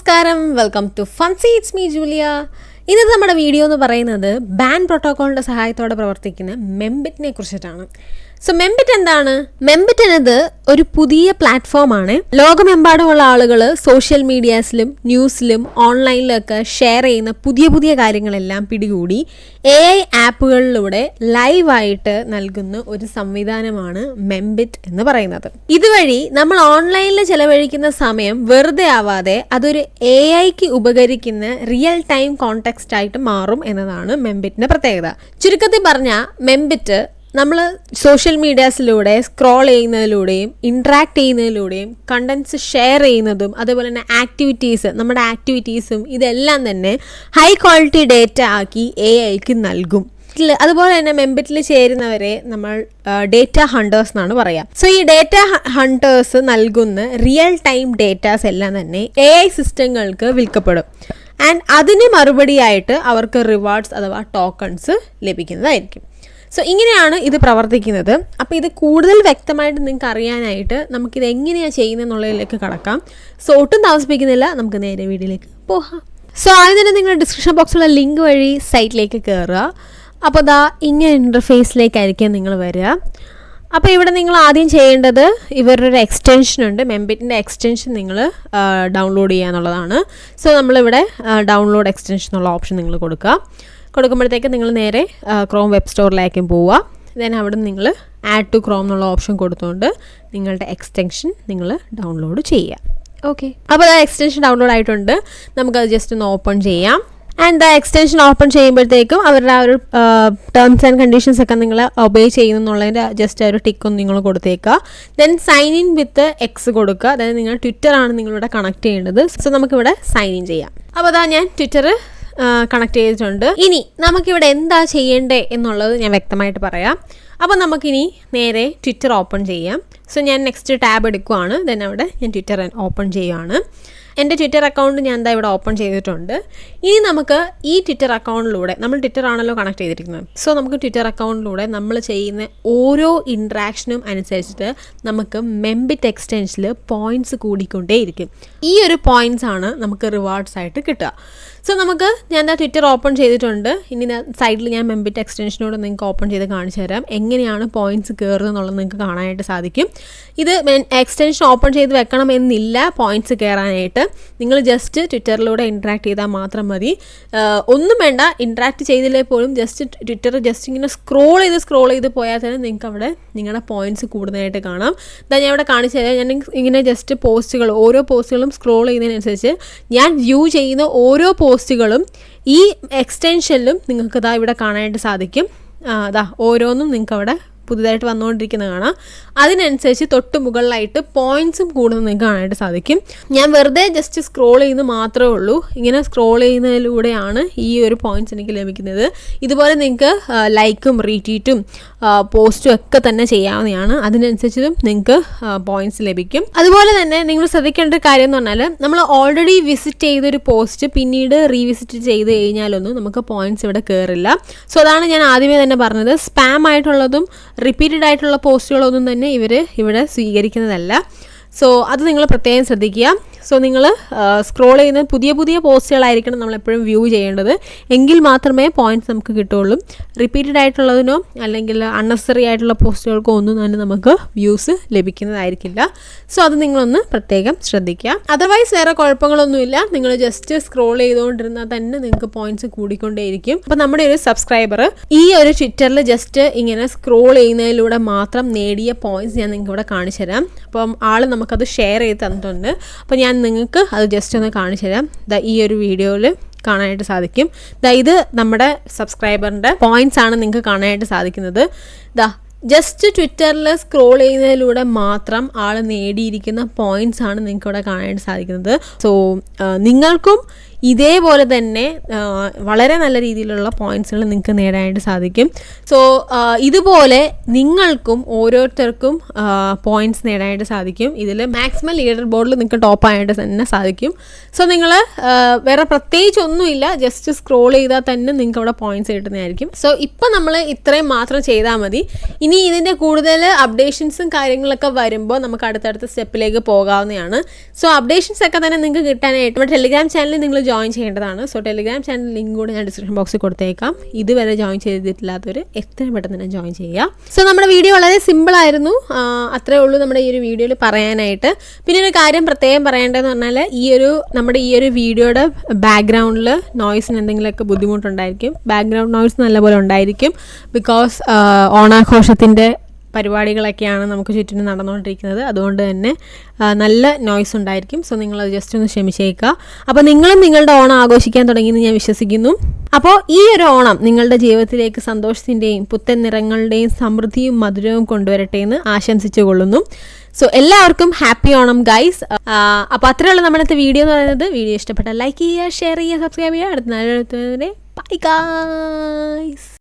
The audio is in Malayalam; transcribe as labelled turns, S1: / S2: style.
S1: നമസ്കാരം, welcome to Funsy. It's me Julia. ഇന്നത്തെ നമ്മുടെ വീഡിയോ എന്ന് പറയുന്നത് ബാൻ പ്രോട്ടോക്കോളിൻ്റെ സഹായത്തോടെ പ്രവർത്തിക്കുന്ന മെംബിറ്റിനെ കുറിച്ചിട്ടാണ്. സോ മെംബിറ്റ് എന്താണ്? മെംബിറ്റ് എന്നത് ഒരു പുതിയ പ്ലാറ്റ്ഫോമാണ്. ലോകമെമ്പാടുമുള്ള ആളുകൾ സോഷ്യൽ മീഡിയാസിലും ന്യൂസിലും ഓൺലൈനിലൊക്കെ ഷെയർ ചെയ്യുന്ന പുതിയ പുതിയ കാര്യങ്ങളെല്ലാം പിടികൂടി AI ആപ്പുകളിലൂടെ ലൈവായിട്ട് നൽകുന്ന ഒരു സംവിധാനമാണ് മെംബിറ്റ് എന്ന് പറയുന്നത്. ഇതുവഴി നമ്മൾ ഓൺലൈനിൽ ചെലവഴിക്കുന്ന സമയം വെറുതെ ആവാതെ അതൊരു AIക്ക് ഉപകരിക്കുന്ന റിയൽ ടൈം കോണ്ടെക്സ്റ്റ് ആയിട്ട് മാറും എന്നതാണ് മെംബിറ്റിന്റെ പ്രത്യേകത. ചുരുക്കത്തിൽ പറഞ്ഞാൽ മെംബിറ്റ് നമ്മൾ സോഷ്യൽ മീഡിയാസിലൂടെ സ്ക്രോൾ ചെയ്യുന്നതിലൂടെയും ഇൻട്രാക്ട് ചെയ്യുന്നതിലൂടെയും കണ്ടൻസ് ഷെയർ ചെയ്യുന്നതും അതുപോലെ തന്നെ നമ്മുടെ ആക്ടിവിറ്റീസും ഇതെല്ലാം തന്നെ ഹൈ ക്വാളിറ്റി ഡേറ്റ ആക്കി AIക്ക് നൽകും. അതുപോലെ തന്നെ മെംബിറ്റിൽ ചേരുന്നവരെ നമ്മൾ ഡേറ്റ ഹണ്ടേഴ്സ് എന്നാണ് പറയുക. സോ ഈ ഡേറ്റ ഹണ്ടേഴ്സ് നൽകുന്ന റിയൽ ടൈം ഡേറ്റാസ് എല്ലാം തന്നെ AI സിസ്റ്റങ്ങൾക്ക് വിൽക്കപ്പെടും. ആൻഡ് അതിന് മറുപടിയായിട്ട് അവർക്ക് റിവാർഡ്സ് അഥവാ ടോക്കൺസ് ലഭിക്കുന്നതായിരിക്കും. സോ ഇങ്ങനെയാണ് ഇത് പ്രവർത്തിക്കുന്നത്. അപ്പോൾ ഇത് കൂടുതൽ വ്യക്തമായിട്ട് നിങ്ങൾക്ക് അറിയാനായിട്ട് നമുക്കിത് എങ്ങനെയാണ് ചെയ്യുന്നതെന്നുള്ളതിലേക്ക് കടക്കാം. സോ ഒട്ടും താമസിപ്പിക്കുന്നില്ല, നമുക്ക് നേരെ വീഡിയോയിലേക്ക് പോകാം. സോ ആദ്യം തന്നെ നിങ്ങൾ ഡിസ്ക്രിപ്ഷൻ ബോക്സിലുള്ള ലിങ്ക് വഴി സൈറ്റിലേക്ക് കയറുക. അപ്പോൾ ദാ ഇങ്ങനെ ഇൻ്റർഫേസിലേക്കായിരിക്കും നിങ്ങൾ വരിക. അപ്പോൾ ഇവിടെ നിങ്ങൾ ആദ്യം ചെയ്യേണ്ടത് ഇവരുടെ ഒരു എക്സ്റ്റൻഷൻ ഉണ്ട്. മെംബിറ്റിൻ്റെ എക്സ്റ്റൻഷൻ നിങ്ങൾ ഡൗൺലോഡ് ചെയ്യുക എന്നുള്ളതാണ്. സോ നമ്മളിവിടെ ഡൗൺലോഡ് എക്സ്റ്റൻഷൻ എന്നുള്ള ഓപ്ഷൻ നിങ്ങൾ കൊടുക്കുമ്പോഴത്തേക്ക് നിങ്ങൾ നേരെ ക്രോം വെബ് സ്റ്റോറിലേക്കും പോവുക. ദെൻ അവിടെ നിന്ന് നിങ്ങൾ ആഡ് ടു ക്രോം എന്നുള്ള ഓപ്ഷൻ കൊടുത്തുകൊണ്ട് നിങ്ങളുടെ എക്സ്റ്റൻഷൻ നിങ്ങൾ ഡൗൺലോഡ് ചെയ്യുക. ഓക്കെ, അപ്പോൾ ആ എക്സ്റ്റൻഷൻ ഡൗൺലോഡ് ആയിട്ടുണ്ട്. നമുക്കത് ജസ്റ്റ് ഒന്ന് ഓപ്പൺ ചെയ്യാം. ആൻഡ് ആ എക്സ്റ്റൻഷൻ ഓപ്പൺ ചെയ്യുമ്പോഴത്തേക്കും അവരുടെ ആ ഒരു ടേംസ് ആൻഡ് കണ്ടീഷൻസ് ഒക്കെ നിങ്ങൾ ഒബേ ചെയ്യുന്നുള്ളതിൻ്റെ ജസ്റ്റ് ഒരു ടിക്കൊന്ന് നിങ്ങൾ കൊടുത്തേക്കുക. Then sign in with X കൊടുക്കുക. അതായത് നിങ്ങൾ ട്വിറ്ററാണ് നിങ്ങളിവിടെ കണക്ട് ചെയ്യേണ്ടത്. സോ നമുക്കിവിടെ സൈൻ ഇൻ ചെയ്യാം. അപ്പോൾ അതാ ഞാൻ ട്വിറ്റർ കണക്ട് ചെയ്തിട്ടുണ്ട്. ഇനി നമുക്കിവിടെ എന്താ ചെയ്യേണ്ടത് എന്നുള്ളത് ഞാൻ വ്യക്തമായിട്ട് പറയാം. അപ്പോൾ നമുക്കിനി നേരെ ട്വിറ്റർ ഓപ്പൺ ചെയ്യാം. സോ ഞാൻ നെക്സ്റ്റ് ടാബ് എടുക്കുവാണ്. ദെൻ അവിടെ ഞാൻ ട്വിറ്റർ ഓപ്പൺ ചെയ്യുവാണ്. എൻ്റെ ട്വിറ്റർ അക്കൗണ്ട് ഞാൻ എന്താ ഇവിടെ ഓപ്പൺ ചെയ്തിട്ടുണ്ട്. ഇനി നമുക്ക് ഈ ട്വിറ്റർ അക്കൗണ്ടിലൂടെ, നമ്മൾ ട്വിറ്റർ ആണല്ലോ കണക്ട് ചെയ്തിരിക്കുന്നത്, സോ നമുക്ക് ട്വിറ്റർ അക്കൗണ്ടിലൂടെ നമ്മൾ ചെയ്യുന്ന ഓരോ ഇൻട്രാക്ഷനും അനുസരിച്ചിട്ട് നമുക്ക് മെംബിറ്റ് എക്സ്റ്റൻഷനിൽ പോയിൻറ്റ്സ് കൂടിക്കൊണ്ടേയിരിക്കും. ഈ ഒരു പോയിൻറ്റ്സ് ആണ് നമുക്ക് റിവാർഡ്സ് ആയിട്ട് കിട്ടുക. സോ നമുക്ക് ഞാൻ എന്താ ട്വിറ്റർ ഓപ്പൺ ചെയ്തിട്ടുണ്ട്. ഇനി സൈഡിൽ ഞാൻ മെംബിറ്റ് എക്സ്റ്റൻഷനോട് നിങ്ങൾക്ക് ഓപ്പൺ ചെയ്ത് കാണിച്ചു തരാം എങ്ങനെയാണ് പോയിൻറ്റ്സ് കയറുന്നത് എന്നുള്ളത് നിങ്ങൾക്ക് കാണാനായിട്ട് സാധിക്കും. ഇത് എക്സ്റ്റൻഷൻ ഓപ്പൺ ചെയ്ത് വെക്കണം എന്നില്ല പോയിൻറ്റ്സ് കയറാനായിട്ട്. നിങ്ങൾ ജസ്റ്റ് ട്വിറ്ററിലൂടെ ഇൻട്രാക്ട് ചെയ്താൽ മാത്രം മതി. ഒന്നും വേണ്ട, ഇൻട്രാക്ട് ചെയ്തില്ലേ പോലും ജസ്റ്റ് ട്വിറ്റർ ജസ്റ്റ് ഇങ്ങനെ സ്ക്രോൾ ചെയ്ത് പോയാൽ തന്നെ നിങ്ങൾക്ക് അവിടെ നിങ്ങളുടെ പോയിൻറ്റ്സ് കൂടുന്നതായിട്ട് കാണാം. ഇതാ ഞാൻ ഇവിടെ കാണിച്ചു തരാം. ഞാൻ ഇങ്ങനെ ജസ്റ്റ് ഓരോ പോസ്റ്റുകളും സ്ക്രോൾ ചെയ്യുന്നതിനനുസരിച്ച് ഞാൻ വ്യൂ ചെയ്യുന്ന ഓരോ പോസ്റ്റുകളും ഈ എക്സ്റ്റൻഷനിലും നിങ്ങൾക്ക് ഇതാ ഇവിടെ കാണാനായിട്ട് സാധിക്കും. ഓരോന്നും നിങ്ങൾക്ക് അവിടെ പുതുതായിട്ട് വന്നുകൊണ്ടിരിക്കുന്നത് കാണാം. അതിനനുസരിച്ച് തൊട്ട് മുകളിലായിട്ട് പോയിൻറ്റ്സും കൂടുന്നത് നിങ്ങൾക്ക് കാണാനായിട്ട് സാധിക്കും. ഞാൻ വെറുതെ ജസ്റ്റ് സ്ക്രോൾ ചെയ്യുന്നത് മാത്രമേ ഉള്ളൂ. ഇങ്ങനെ സ്ക്രോൾ ചെയ്യുന്നതിലൂടെയാണ് ഈ ഒരു പോയിൻറ്റ്സ് എനിക്ക് ലഭിക്കുന്നത്. ഇതുപോലെ നിങ്ങൾക്ക് ലൈക്കും റീട്വീറ്റും പോസ്റ്റും ഒക്കെ തന്നെ ചെയ്യാവുന്നതാണ്. അതിനനുസരിച്ചും നിങ്ങൾക്ക് പോയിൻറ്റ്സ് ലഭിക്കും. അതുപോലെ തന്നെ നിങ്ങൾ ശ്രദ്ധിക്കേണ്ട ഒരു കാര്യം എന്ന് പറഞ്ഞാൽ, നമ്മൾ ഓൾറെഡി വിസിറ്റ് ചെയ്തൊരു പോസ്റ്റ് പിന്നീട് റീവിസിറ്റ് ചെയ്ത് കഴിഞ്ഞാലൊന്നും നമുക്ക് പോയിൻറ്റ്സ് ഇവിടെ കയറില്ല. സോ അതാണ് ഞാൻ ആദ്യമേ തന്നെ പറഞ്ഞത്. സ്പാം ആയിട്ടുള്ളതും റിപ്പീറ്റഡ് ആയിട്ടുള്ള പോസ്റ്റുകളൊന്നും തന്നെ ഇവർ ഇവിടെ സ്വീകരിക്കുന്നതല്ല. സോ അത് നിങ്ങൾ പ്രത്യേകം ശ്രദ്ധിക്കുക. സോ നിങ്ങൾ സ്ക്രോൾ ചെയ്യുന്ന പുതിയ പോസ്റ്റുകളായിരിക്കണം നമ്മളെപ്പോഴും വ്യൂ ചെയ്യേണ്ടത്. എങ്കിൽ മാത്രമേ പോയിൻറ്റ്സ് നമുക്ക് കിട്ടുള്ളൂ. റിപ്പീറ്റഡ് ആയിട്ടുള്ളതിനോ അല്ലെങ്കിൽ അൺനെസറി ആയിട്ടുള്ള പോസ്റ്റുകൾക്കോ ഒന്നും തന്നെ നമുക്ക് വ്യൂസ് ലഭിക്കുന്നതായിരിക്കില്ല. സോ അത് നിങ്ങളൊന്ന് പ്രത്യേകം ശ്രദ്ധിക്കുക. അതർവൈസ് വേറെ കുഴപ്പങ്ങളൊന്നുമില്ല. നിങ്ങൾ ജസ്റ്റ് സ്ക്രോൾ ചെയ്തുകൊണ്ടിരുന്നാൽ തന്നെ നിങ്ങൾക്ക് പോയിൻറ്റ്സ് കൂടിക്കൊണ്ടേയിരിക്കും. അപ്പോൾ നമ്മുടെ ഒരു സബ്സ്ക്രൈബർ ഈ ഒരു ട്വിറ്ററിൽ ജസ്റ്റ് ഇങ്ങനെ സ്ക്രോൾ ചെയ്യുന്നതിലൂടെ മാത്രം നേടിയ പോയിൻറ്റ്സ് ഞാൻ നിങ്ങൾക്ക് ഇവിടെ കാണിച്ചു തരാം. അപ്പം നമുക്കത് ഷെയർ ചെയ്ത് തന്നിട്ടുണ്ട്. അപ്പോൾ ഞാൻ നിങ്ങൾക്ക് അത് ജസ്റ്റ് ഒന്ന് കാണിച്ചു തരാം. ഈ ഒരു വീഡിയോയിൽ കാണാനായിട്ട് സാധിക്കും. ഇത് നമ്മുടെ സബ്സ്ക്രൈബറിൻ്റെ പോയിൻറ്റ്സ് ആണ് നിങ്ങൾക്ക് കാണാനായിട്ട് സാധിക്കുന്നത്. ജസ്റ്റ് ട്വിറ്ററിൽ സ്ക്രോൾ ചെയ്യുന്നതിലൂടെ മാത്രം നേടിയിരിക്കുന്ന പോയിൻറ്റ്സ് ആണ് നിങ്ങൾക്ക് ഇവിടെ കാണാനായിട്ട് സാധിക്കുന്നത്. സോ നിങ്ങൾക്കും ഇതേപോലെ തന്നെ വളരെ നല്ല രീതിയിലുള്ള പോയിൻറ്റ്സുകൾ നിങ്ങൾക്ക് നേടാനായിട്ട് സാധിക്കും. സോ ഇതുപോലെ നിങ്ങൾക്കും ഓരോരുത്തർക്കും പോയിൻറ്റ്സ് നേടാനായിട്ട് സാധിക്കും. ഇതിൽ മാക്സിമം ലീഡർ ബോർഡിൽ നിങ്ങൾക്ക് ടോപ്പായിട്ട് തന്നെ സാധിക്കും. സോ നിങ്ങൾ വേറെ പ്രത്യേകിച്ച് ഒന്നുമില്ല, ജസ്റ്റ് സ്ക്രോൾ ചെയ്താൽ തന്നെ നിങ്ങൾക്ക് അവിടെ പോയിൻറ്റ്സ് കിട്ടുന്നതായിരിക്കും. സോ ഇപ്പം നമ്മൾ ഇത്രയും മാത്രം ചെയ്താൽ മതി. ഇനി ഇതിൻ്റെ കൂടുതൽ അപ്ഡേഷൻസും കാര്യങ്ങളൊക്കെ വരുമ്പോൾ നമുക്ക് അടുത്തടുത്ത സ്റ്റെപ്പിലേക്ക് പോകാവുന്നതാണ്. സോ അപ്ഡേഷൻസ് ഒക്കെ തന്നെ നിങ്ങൾക്ക് കിട്ടാനായിട്ട് നമ്മുടെ ടെലിഗ്രാം ചാനലിൽ നിങ്ങൾ ജോയിൻ ചെയ്യേണ്ടതാണ്. സോ ടെലിഗ്രാം ചാനൽ ലിങ്ക് കൂടെ ഞാൻ ഡിസ്ക്രിപ്ഷൻ ബോക്സിൽ കൊടുത്തേക്കാം. ഇതുവരെ ജോയിൻ ചെയ്തിട്ടില്ലാത്തവർ എത്രയും പെട്ടെന്ന് തന്നെ ജോയിൻ ചെയ്യുക. സോ നമ്മുടെ വീഡിയോ വളരെ സിമ്പിളായിരുന്നു. അത്രേ ഉള്ളൂ നമ്മുടെ ഈ ഒരു വീഡിയോയിൽ പറയാനായിട്ട്. പിന്നെ ഒരു കാര്യം പ്രത്യേകം പറയേണ്ടതെന്ന് പറഞ്ഞാൽ നമ്മുടെ ഈ ഒരു വീഡിയോയുടെ ബാക്ക്ഗ്രൗണ്ടിൽ നോയ്സിന് എന്തെങ്കിലുമൊക്കെ ബുദ്ധിമുട്ടുണ്ടായിരിക്കും. ബാക്ക്ഗ്രൗണ്ട് നോയ്സ് നല്ലപോലെ ഉണ്ടായിരിക്കും. ബിക്കോസ് ഓണാഘോഷത്തിൻ്റെ പരിപാടികളൊക്കെയാണ് നമുക്ക് ചുറ്റിനും നടന്നുകൊണ്ടിരിക്കുന്നത്. അതുകൊണ്ട് തന്നെ നല്ല നോയ്സ് ഉണ്ടായിരിക്കും. സോ നിങ്ങളത് ജസ്റ്റ് ഒന്ന് ക്ഷമിച്ചേക്കുക. അപ്പോൾ നിങ്ങളും നിങ്ങളുടെ ഓണം ആഘോഷിക്കാൻ തുടങ്ങിയെന്ന് ഞാൻ വിശ്വസിക്കുന്നു. അപ്പോൾ ഈ ഒരു ഓണം നിങ്ങളുടെ ജീവിതത്തിലേക്ക് സന്തോഷത്തിൻ്റെയും പുത്തൻ നിറങ്ങളുടെയും സമൃദ്ധിയും മധുരവും കൊണ്ടുവരട്ടെ എന്ന് ആശംസിച്ചു കൊള്ളുന്നു. സോ എല്ലാവർക്കും ഹാപ്പി ഓണം ഗൈസ്. അപ്പോൾ അത്രയുള്ള നമ്മുടെ വീഡിയോ എന്ന് പറയുന്നത്. വീഡിയോ ഇഷ്ടപ്പെട്ടാൽ ലൈക്ക് ചെയ്യുക, ഷെയർ ചെയ്യുക, സബ്സ്ക്രൈബ് ചെയ്യുക. അടുത്ത ബൈ ഗൈസ്.